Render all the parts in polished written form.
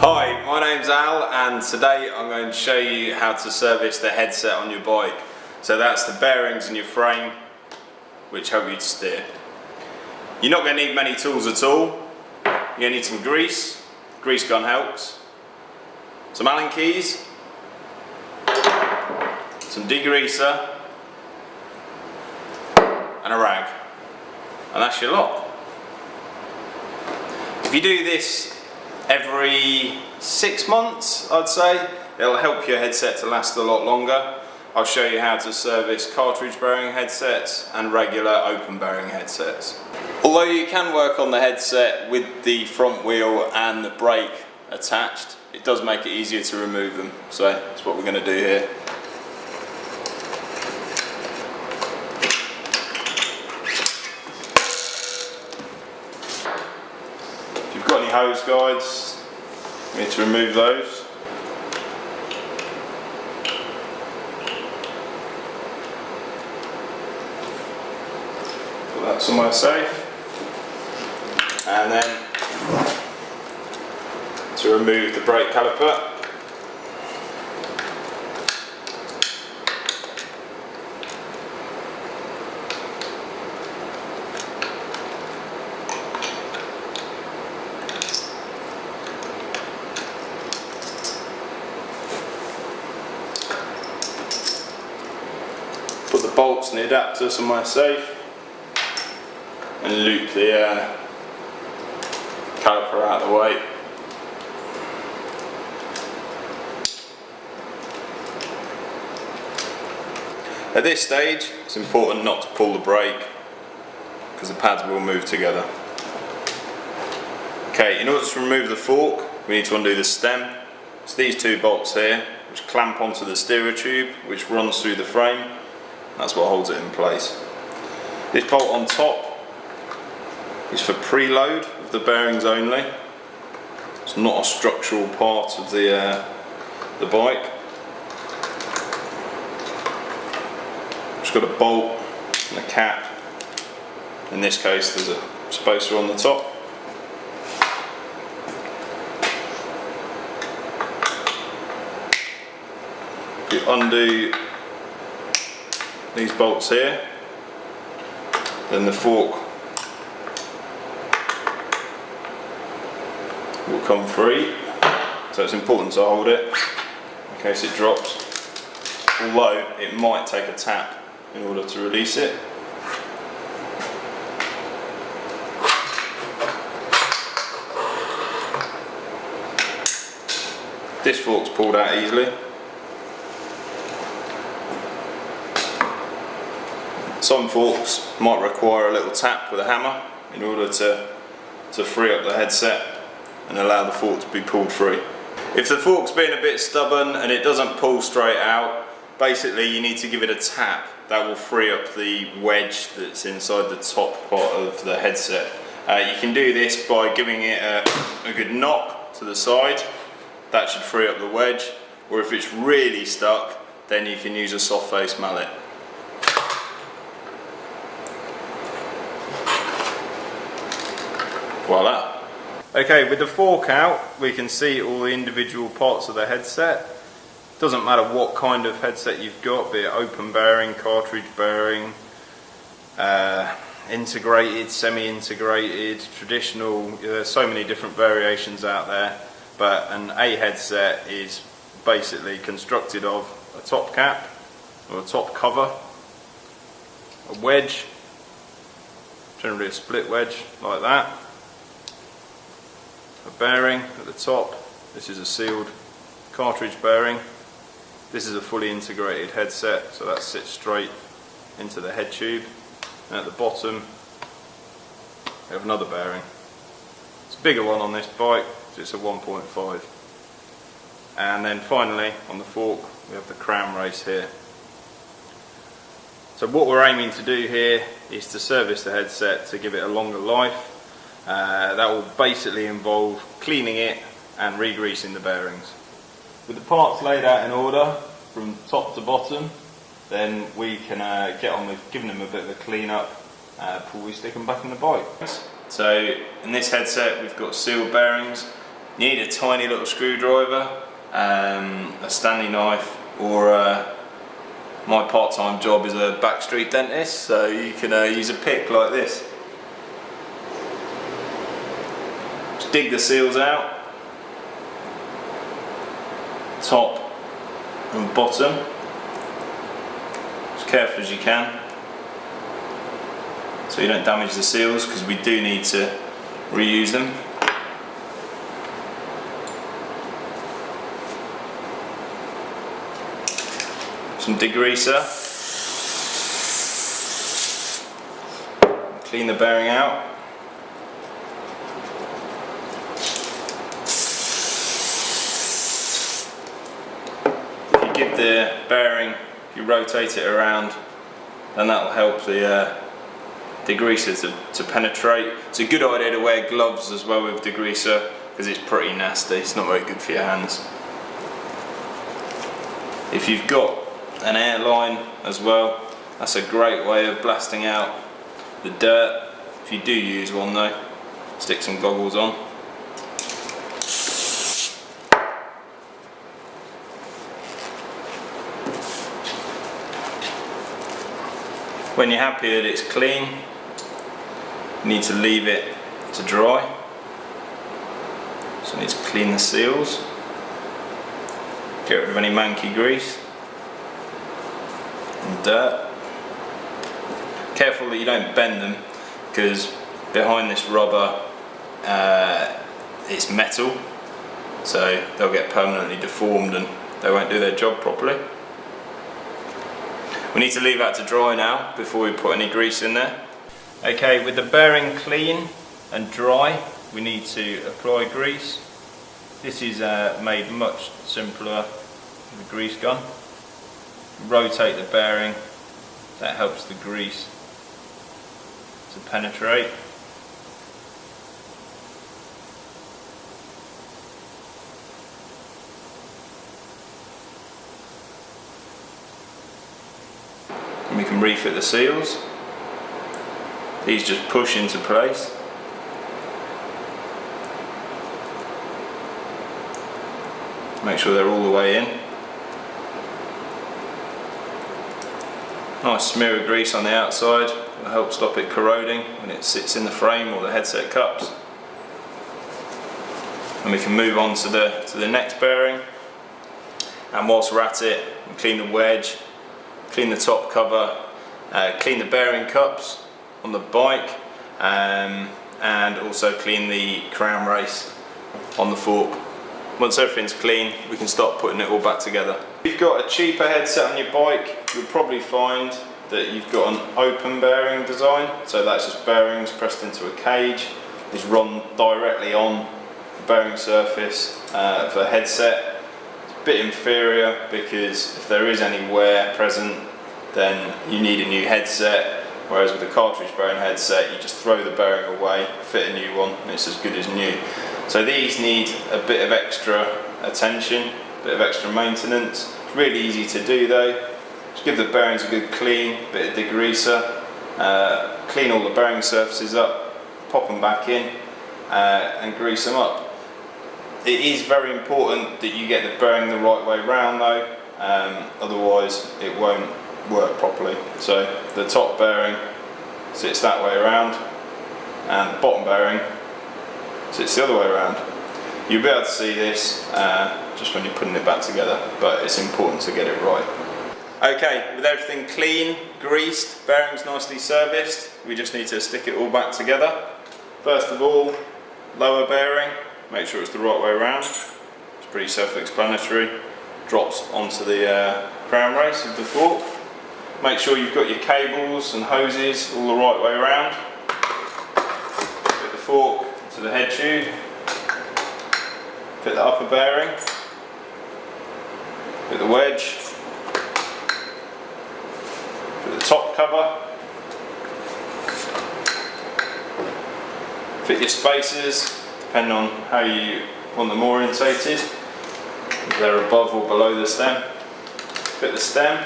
Hi, my name's Al and today I'm going to show you how to service the headset on your bike. So that's the bearings in your frame which help you to steer. You're not going to need many tools at all. You're going to need some grease gun helps, some Allen keys, some degreaser and a rag, and that's your lot. If you do this every 6 months, I'd say, it'll help your headset to last a lot longer. I'll show you how to service cartridge bearing headsets and regular open bearing headsets. Although you can work on the headset with the front wheel and the brake attached, it does make it easier to remove them. So that's what we're going to do here. If you've got any hose guides, you need to remove those. Put that somewhere safe. And then to remove the brake caliper. Put the bolts and the adapter somewhere safe and loop the caliper out of the way. At this stage it's important not to pull the brake because the pads will move together. Okay, in order to remove the fork we need to undo the stem. It's these two bolts here which clamp onto the steerer tube which runs through the frame. That's what holds it in place. This bolt on top is for preload of the bearings only. It's not a structural part of the bike. It's got a bolt and a cap. In this case there's a spacer on the top. You undo these bolts here, then the fork will come free, so it's important to hold it in case it drops, although it might take a tap in order to release it. This fork's pulled out easily. Some forks might require a little tap with a hammer in order to free up the headset and allow the fork to be pulled free. If the fork's being a bit stubborn and it doesn't pull straight out, basically you need to give it a tap. That will free up the wedge that's inside the top part of the headset. You can do this by giving it a good knock to the side. That should free up the wedge, or if it's really stuck then you can use a soft face mallet. Voila. Okay, with the fork out we can see all the individual parts of the headset. Doesn't matter what kind of headset you've got, be it open bearing, cartridge bearing, integrated, semi-integrated, traditional. There's so many different variations out there, but an A headset is basically constructed of a top cap or a top cover, a wedge, generally a split wedge like that, a bearing at the top. This is a sealed cartridge bearing. This is a fully integrated headset, so that sits straight into the head tube, and at the bottom we have another bearing. It's a bigger one on this bike, so it's a 1.5. And then finally on the fork we have the crown race here. So what we're aiming to do here is to service the headset to give it a longer life. That will basically involve cleaning it and re-greasing the bearings. With the parts laid out in order from top to bottom, then we can get on with giving them a bit of a clean up before we stick them back in the bike. So in this headset we've got sealed bearings. You need a tiny little screwdriver, a Stanley knife, or my part-time job is a backstreet dentist, so you can use a pick like this. Just dig the seals out, top and bottom, as careful as you can, so you don't damage the seals, because we do need to reuse them. Some degreaser, clean the bearing out. If you give the bearing, if you rotate it around, then that will help the degreaser to penetrate. It's a good idea to wear gloves as well with degreaser, because it's pretty nasty, it's not very good for your hands. If you've got an airline as well, that's a great way of blasting out the dirt. If you do use one though, stick some goggles on. When you're happy that it's clean, you need to leave it to dry. So I need to clean the seals, get rid of any manky grease and dirt. Careful that you don't bend them, because behind this rubber it's metal, so they'll get permanently deformed and they won't do their job properly. We need to leave that to dry now before we put any grease in there. Okay, with the bearing clean and dry, we need to apply grease. This is made much simpler with a grease gun. Rotate the bearing, that helps the grease to penetrate. And we can refit the seals. These just push into place. Make sure they're all the way in. Nice smear of grease on the outside will help stop it corroding when it sits in the frame or the headset cups. And we can move on to the next bearing. And whilst we're at it, we clean the wedge, clean the top cover, clean the bearing cups on the bike, and also clean the crown race on the fork. Once everything's clean, we can start putting it all back together. If you've got a cheaper headset on your bike, you'll probably find that you've got an open bearing design, so that's just bearings pressed into a cage. It's run directly on the bearing surface for the headset. It's a bit inferior, because if there is any wear present, then you need a new headset, whereas with a cartridge bearing headset, you just throw the bearing away, fit a new one, and it's as good as new. So these need a bit of extra attention, a bit of extra maintenance. It's really easy to do though. Just give the bearings a good clean, bit of degreaser, clean all the bearing surfaces up, pop them back in, and grease them up. It is very important that you get the bearing the right way round though, otherwise it won't work properly. So the top bearing sits that way around, and the bottom bearing sits the other way around. You'll be able to see this just when you're putting it back together, but it's important to get it right. Okay, with everything clean, greased, bearings nicely serviced, we just need to stick it all back together. First of all, lower bearing, make sure it's the right way around. It's pretty self-explanatory. Drops onto the crown race of the fork. Make sure you've got your cables and hoses all the right way around. Fit the fork to the head tube. Fit the upper bearing. Fit the wedge. Fit the top cover. Fit your spacers, depending on how you want them orientated. If they're above or below the stem. Fit the stem,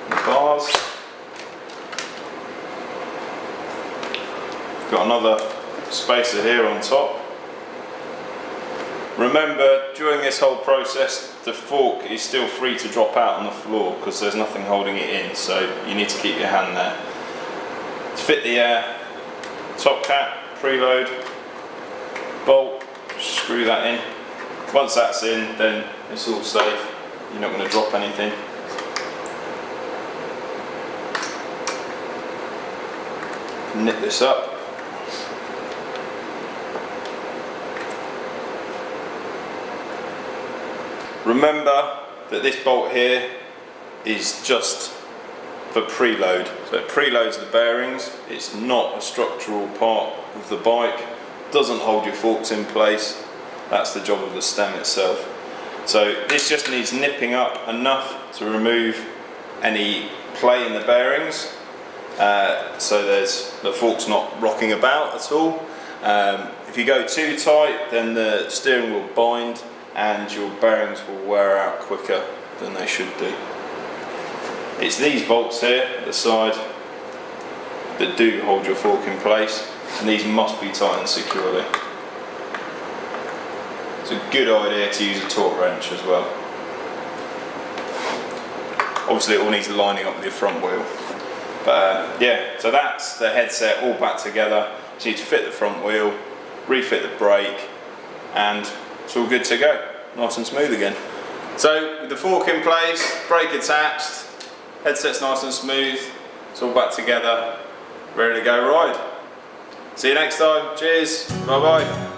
the bars. Got another spacer here on top. Remember, during this whole process, the fork is still free to drop out on the floor because there's nothing holding it in, so you need to keep your hand there. To fit the top cap, preload, bolt, screw that in. Once that's in, then it's all safe. You're not going to drop anything. Knit this up. Remember that this bolt here is just for preload. So it preloads the bearings. It's not a structural part of the bike. Doesn't hold your forks in place. That's the job of the stem itself. So this just needs nipping up enough to remove any play in the bearings. So the fork's not rocking about at all. If you go too tight, then the steering will bind and your bearings will wear out quicker than they should do. It's these bolts here at the side that do hold your fork in place, and these must be tightened securely. It's a good idea to use a torque wrench as well. Obviously it all needs lining up with your front wheel. But yeah, so that's the headset all back together. So you need to fit the front wheel, refit the brake, and it's all good to go. Nice and smooth again. So with the fork in place, brake attached, headset's nice and smooth, it's all back together, ready to go ride. See you next time, cheers, bye bye.